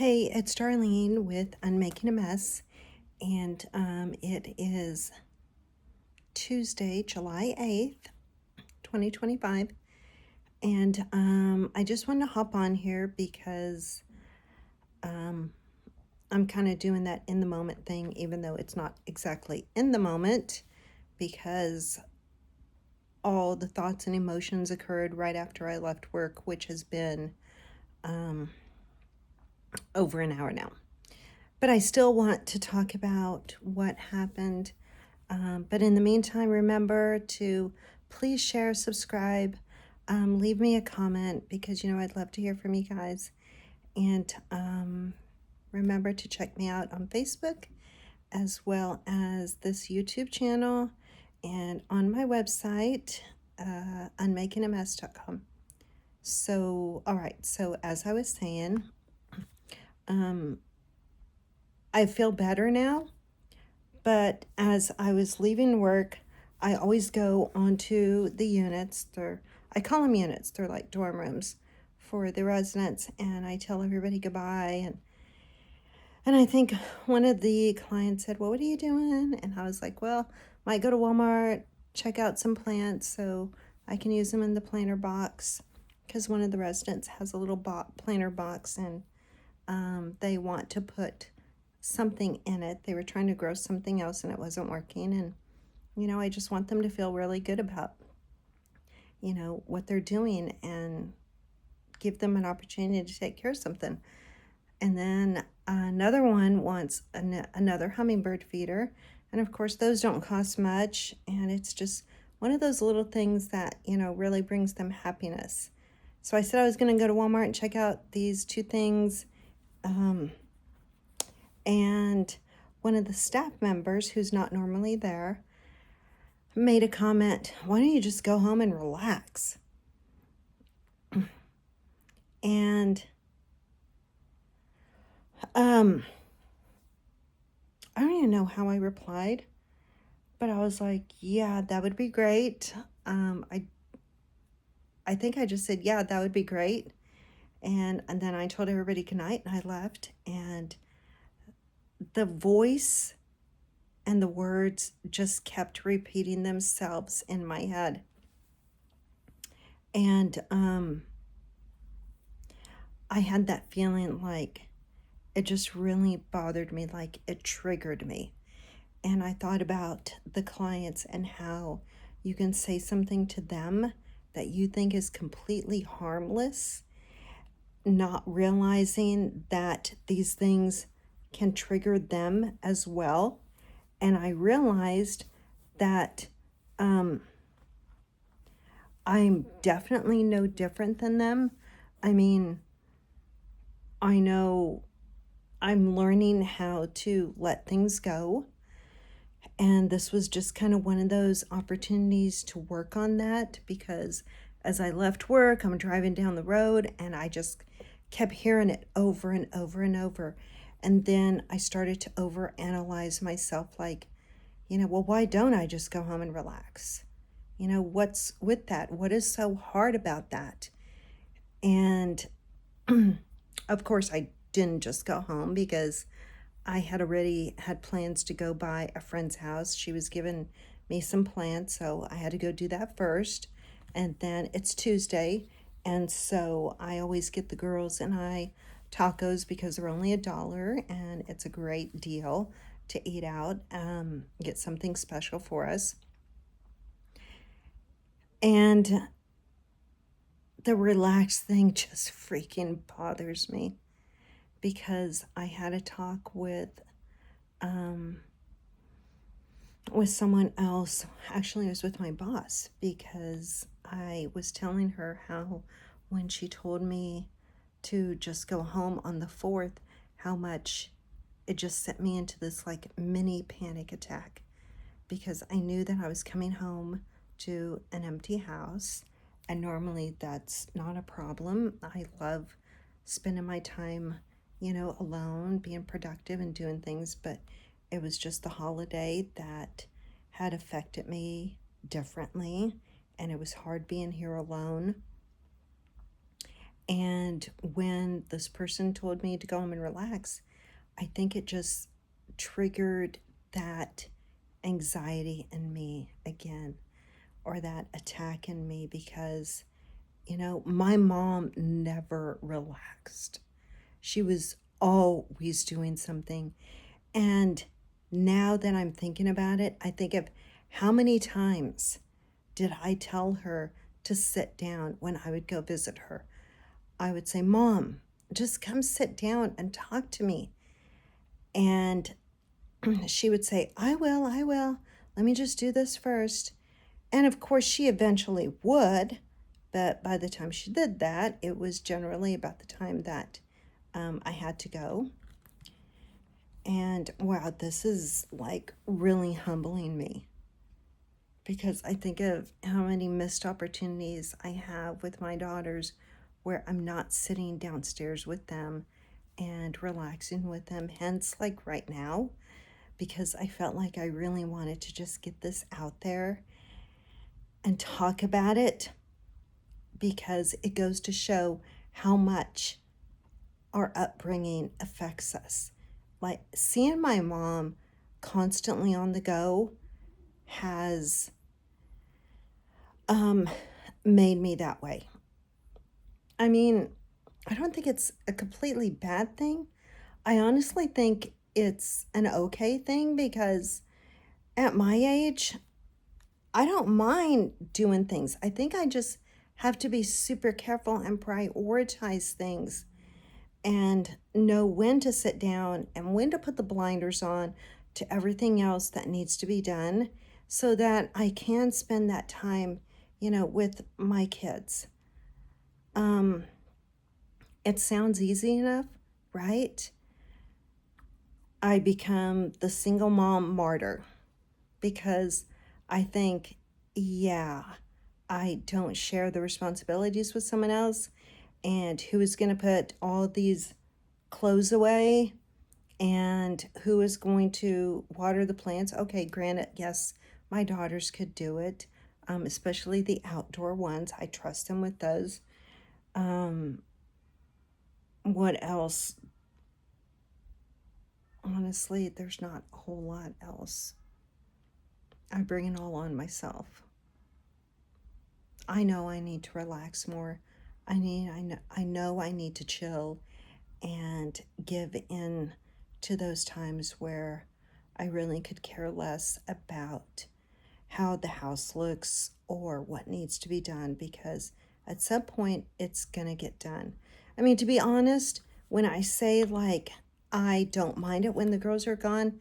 Hey, it's Darlene with Unmaking a Mess, and it is Tuesday, July 8th, 2025. And I just wanted to hop on here because I'm kind of doing that in the moment thing, even though it's not exactly in the moment, because all the thoughts and emotions occurred right after I left work, which has been over an hour now. But I still want to talk about what happened. But in the meantime, remember to please share, subscribe, leave me a comment because, I'd love to hear from you guys. And remember to check me out on Facebook as well as this YouTube channel and on my website, unmakingamess.com. So, all right. So, as I was saying, I feel better now. But as I was leaving work, I always go onto the units. I call them units. They're like dorm rooms for the residents, and I tell everybody goodbye. And I think one of the clients said, "Well, what are you doing?" And I was like, "Well, might go to Walmart, check out some plants so I can use them in the planter box." Because one of the residents has a little planter box, and they want to put something in it. They were trying to grow something else and it wasn't working. And, I just want them to feel really good about, what they're doing and give them an opportunity to take care of something. And then another one wants another hummingbird feeder. And of course, those don't cost much. And it's just one of those little things that, really brings them happiness. So I said I was going to go to Walmart and check out these two things. And one of the staff members, who's not normally there, made a comment, "Why don't you just go home and relax?" And I don't even know how I replied, but I was like, "Yeah, that would be great." I think I just said, "Yeah, that would be great." And then I told everybody good night and I left. And the voice and the words just kept repeating themselves in my head. And I had that feeling like it just really bothered me, like it triggered me. And I thought about the clients and how you can say something to them that you think is completely harmless, not realizing that these things can trigger them as well. And I realized that I'm definitely no different than them. I mean, I know I'm learning how to let things go. And this was just kind of one of those opportunities to work on that because as I left work, I'm driving down the road and I just kept hearing it over and over and over. And then I started to overanalyze myself like, well, why don't I just go home and relax? What's with that? What is so hard about that? And of course, I didn't just go home because I had already had plans to go by a friend's house. She was giving me some plants, so I had to go do that first. And then it's Tuesday, and so I always get the girls and I tacos because they're only $1 and it's a great deal to eat out, get something special for us. And the relaxed thing just freaking bothers me because I had a talk with someone else. Actually, it was with my boss because I was telling her how when she told me to just go home on the 4th, how much it just sent me into this like mini panic attack because I knew that I was coming home to an empty house, and normally that's not a problem. I love spending my time, alone, being productive and doing things, but it was just the holiday that had affected me differently, and it was hard being here alone. And when this person told me to go home and relax, I think it just triggered that anxiety in me again, or that attack in me, because, my mom never relaxed. She was always doing something. And now that I'm thinking about it, I think of how many times did I tell her to sit down when I would go visit her. I would say, Mom, just come sit down and talk to me. And she would say, I will, I will. Let me just do this first. And of course, she eventually would. But by the time she did that, it was generally about the time that I had to go. And wow, this is like really humbling me, because I think of how many missed opportunities I have with my daughters where I'm not sitting downstairs with them and relaxing with them. Hence, like right now, because I felt like I really wanted to just get this out there and talk about it, because it goes to show how much our upbringing affects us. Like seeing my mom constantly on the go has made me that way. I mean, I don't think it's a completely bad thing. I honestly think it's an okay thing, because at my age, I don't mind doing things. I think I just have to be super careful and prioritize things and know when to sit down and when to put the blinders on to everything else that needs to be done, so that I can spend that time, with my kids. It sounds easy enough, right? I become the single mom martyr, because I think, yeah, I don't share the responsibilities with someone else. And who is going to put all these clothes away? And who is going to water the plants? Okay, granted, yes, my daughters could do it, especially the outdoor ones. I trust them with those. What else? Honestly, there's not a whole lot else. I bring it all on myself. I know I need to relax more. I know I need to chill and give in to those times where I really could care less about how the house looks or what needs to be done, because at some point it's going to get done. I mean, to be honest, when I say like I don't mind it when the girls are gone,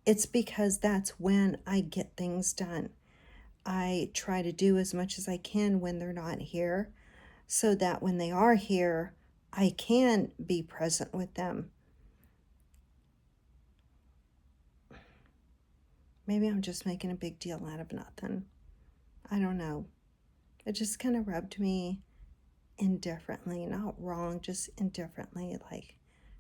it's because that's when I get things done. I try to do as much as I can when they're not here, so that when they are here, I can be present with them. Maybe I'm just making a big deal out of nothing. I don't know. It just kind of rubbed me indifferently, not wrong, just indifferently, like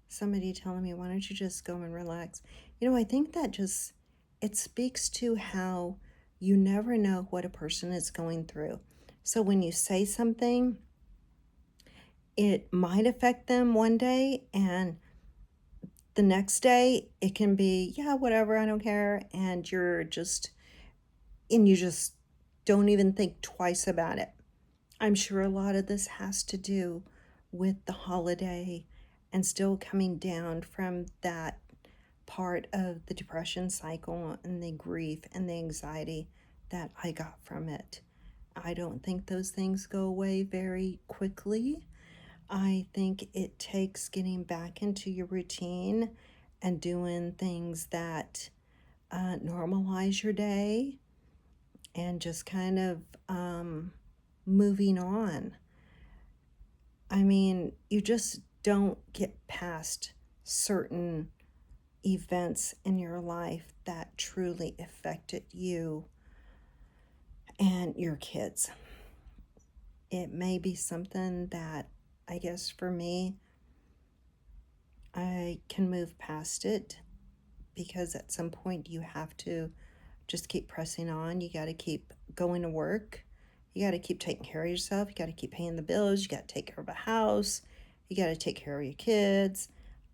somebody telling me, why don't you just go and relax? I think that just, it speaks to how you never know what a person is going through. So when you say something, it might affect them one day, and the next day it can be, yeah, whatever, I don't care, and you just don't even think twice about it. I'm sure a lot of this has to do with the holiday and still coming down from that part of the depression cycle and the grief and the anxiety that I got from it. I don't think those things go away very quickly. I think it takes getting back into your routine and doing things that normalize your day, and just kind of moving on. I mean, you just don't get past certain events in your life that truly affected you and your kids. It may be something that, I guess for me, I can move past it, because at some point you have to just keep pressing on. You got to keep going to work. You got to keep taking care of yourself. You got to keep paying the bills. You got to take care of a house. You got to take care of your kids.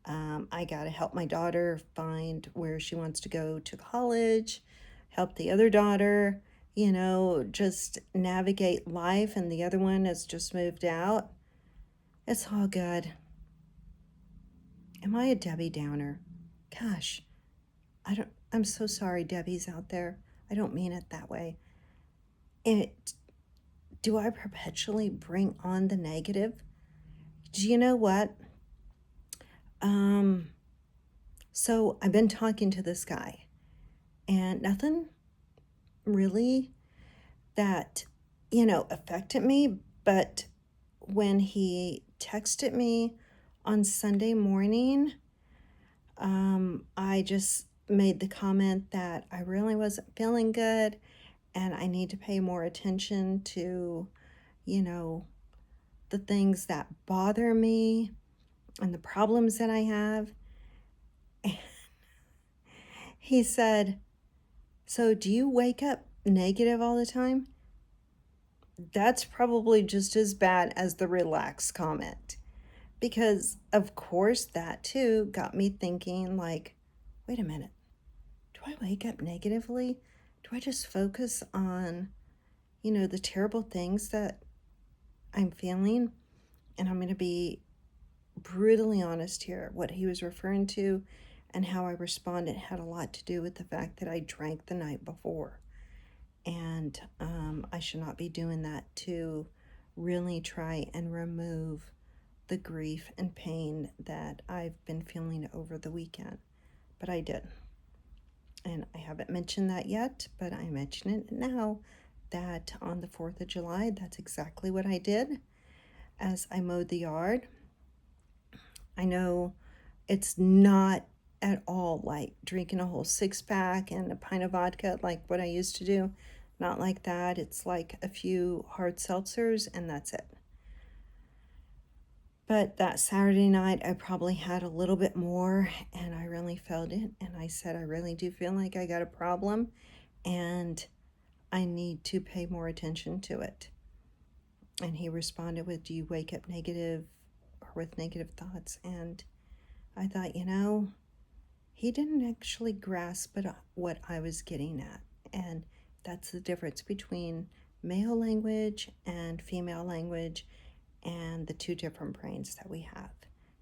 I got to help my daughter find where she wants to go to college, help the other daughter, just navigate life. And the other one has just moved out. It's all good. Am I a Debbie Downer? Gosh, I'm so sorry, Debbie's out there. I don't mean it that way. Do I perpetually bring on the negative? Do you know what? So I've been talking to this guy, and nothing really that, affected me. But when he texted me on Sunday morning, I just made the comment that I really wasn't feeling good and I need to pay more attention to, the things that bother me and the problems that I have. And he said, "So do you wake up negative all the time?" That's probably just as bad as the relax comment. Because, of course, that too got me thinking, like, wait a minute, do I wake up negatively? Do I just focus on, the terrible things that I'm feeling? And I'm going to be brutally honest here. What he was referring to and how I responded had a lot to do with the fact that I drank the night before. And I should not be doing that to really try and remove the grief and pain that I've been feeling over the weekend. But I did. And I haven't mentioned that yet, but I mention it now that on the 4th of July, that's exactly what I did as I mowed the yard. I know it's not at all like drinking a whole 6-pack and a pint of vodka like what I used to do. Not like that. It's like a few hard seltzers and that's it. But that Saturday night, I probably had a little bit more and I really felt it. And I said, I really do feel like I got a problem and I need to pay more attention to it. And he responded with, do you wake up negative or with negative thoughts? And I thought, he didn't actually grasp what I was getting at. And that's the difference between male language and female language and the two different brains that we have.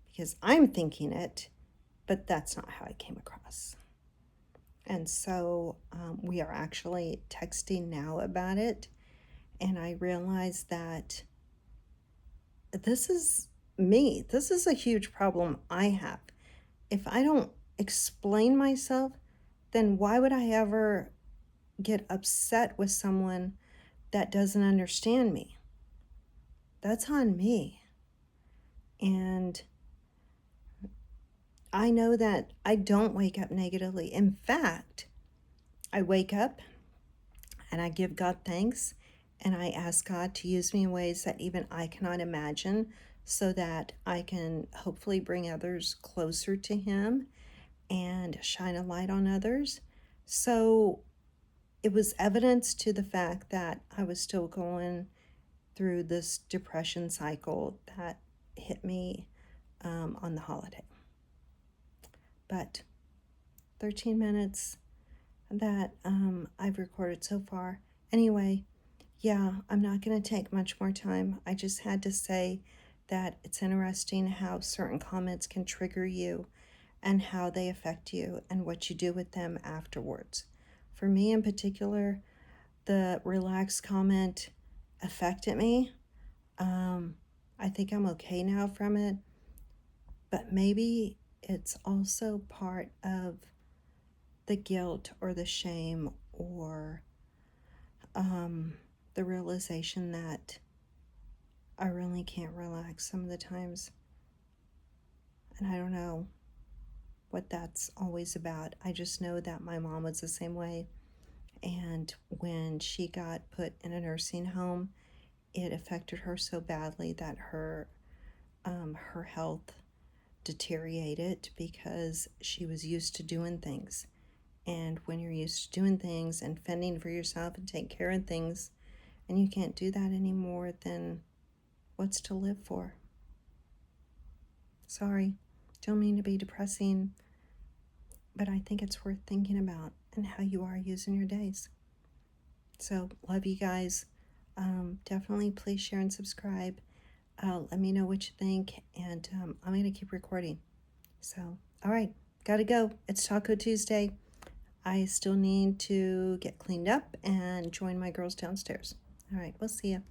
Because I'm thinking it, but that's not how I came across. And so we are actually texting now about it. And I realized that this is me. This is a huge problem I have. If I don't explain myself, then why would I ever get upset with someone that doesn't understand me? That's on me. And I know that I don't wake up negatively. In fact, I wake up and I give God thanks and I ask God to use me in ways that even I cannot imagine so that I can hopefully bring others closer to Him and shine a light on others. So it was evidence to the fact that I was still going through this depression cycle that hit me on the holiday. But 13 minutes that I've recorded so far. Anyway, yeah, I'm not going to take much more time. I just had to say that it's interesting how certain comments can trigger you and how they affect you and what you do with them afterwards. For me in particular, the relaxed comment affected me. I think I'm okay now from it, but maybe it's also part of the guilt or the shame or the realization that I really can't relax some of the times. And I don't know what that's always about. I just know that my mom was the same way. And when she got put in a nursing home, it affected her so badly that her health deteriorated because she was used to doing things. And when you're used to doing things and fending for yourself and taking care of things, and you can't do that anymore, then what's to live for? Sorry, don't mean to be depressing, but I think it's worth thinking about and how you are using your days. So, love you guys. Definitely please share and subscribe. Let me know what you think, and I'm going to keep recording. So, all right, gotta go. It's Taco Tuesday. I still need to get cleaned up and join my girls downstairs. All right, we'll see you.